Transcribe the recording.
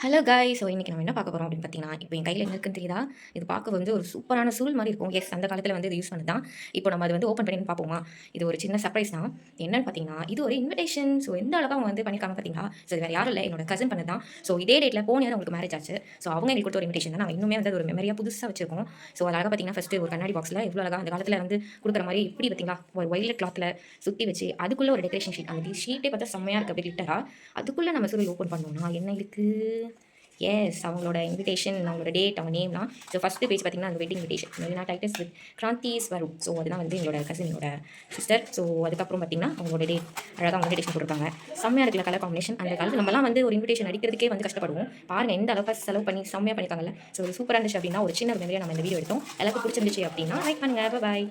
Hello காய். So இன்றைக்கி நம்ம என்ன பார்க்க போகிறோம் அப்படின்னு பார்த்தீங்கன்னா, இப்போ என் கையில் என்ன இருக்குன்னு தெரியுதா? இது பார்க்க வந்து ஒரு சூப்பரான சூல் மாதிரி இருக்கும். எஸ், அந்த காலத்தில் வந்து இது யூஸ் பண்ணது தான். இப்போ நம்ம அது வந்து ஓப்பன் பண்ணி பார்ப்போமா? இது ஒரு சின்ன சர்ப்ரைஸ் தான். என்னன்னு பார்த்தீங்கன்னா, இது ஒரு இன்விடேஷன். ஸோ எந்த அளவுக்கு அவங்க வந்து பண்ணியிருக்காங்க பார்த்தீங்களா? ஸோ இது வேறு யாரும் இல்லை, என்னோட கசின் பண்ணது தான். ஸோ இதே டேட்டில் போன இயர் அவங்களுக்கு மேரேஜ் ஆச்சு. ஸோ அவங்க எங்களுக்கு கொடுத்த ஒரு இன்விடேஷன் தான். நாங்கள் இன்னுமே வந்து அது ஒரு மெமரியாக புதுசாக வச்சிருக்கோம். ஸோ அழகாக பார்த்தீங்கன்னா, ஃபஸ்ட்டு ஒரு கண்ணாடி பாக்ஸில் எவ்வளோ அழகாக அந்த காலத்தில் வந்து கொடுக்குற மாதிரி எப்படி பார்த்தீங்களா, ஒரு ஒயிலட் கிளாத்தில் சுற்றி வச்சு அதுக்குள்ளே ஒரு டெக்கரேஷன் ஷீட். அந்த ஷீட்டே பார்த்தா செம்மையாக இருக்குது, அப்படி லிட்டரா. அதுக்குள்ளே நம்ம சுருள் ஓப்பன் பண்ணோம்னா என்ன இருக்குது? எஸ், அவங்களோட இன்விடேஷன், அவங்களோட டேட், அவங்க நேம்லாம். ஸோ ஃபஸ்ட்டு பேஜ் பார்த்தீங்கன்னா அந்த wedding invitation Marina Titus with Kranthi Swaroop. So அதுதான் வந்து எங்களோட கசினோட சிஸ்டர். ஸோ அதுக்கப்புறம் பார்த்தீங்கன்னா அவங்களோட டேட் அழகாக அவங்க இன்விடேஷன் போட்டிருக்காங்க. செம்மையாக இருக்குல்ல கலர் காம்பினேஷன். அந்த காலத்தில் நம்மலாம் வந்து ஒரு இன்விடேஷன் அடிக்கிறதுக்கே வந்து கஷ்டப்படுவோம். பாருங்கள் எந்த அளவுக்கு செலவு பண்ணி செம்மையாக பண்ணியிருக்காங்கல்ல. ஸோ இது சூப்பராக இருந்துச்சு அப்படின்னா ஒரு சின்ன மெமரியாக நம்ம இந்த வீடியோ எடுத்தோம். எல்லாருக்கும் பிடிச்சிருந்துச்சு அப்படின்னா லைக் பண்ணுங்கள். பாய்.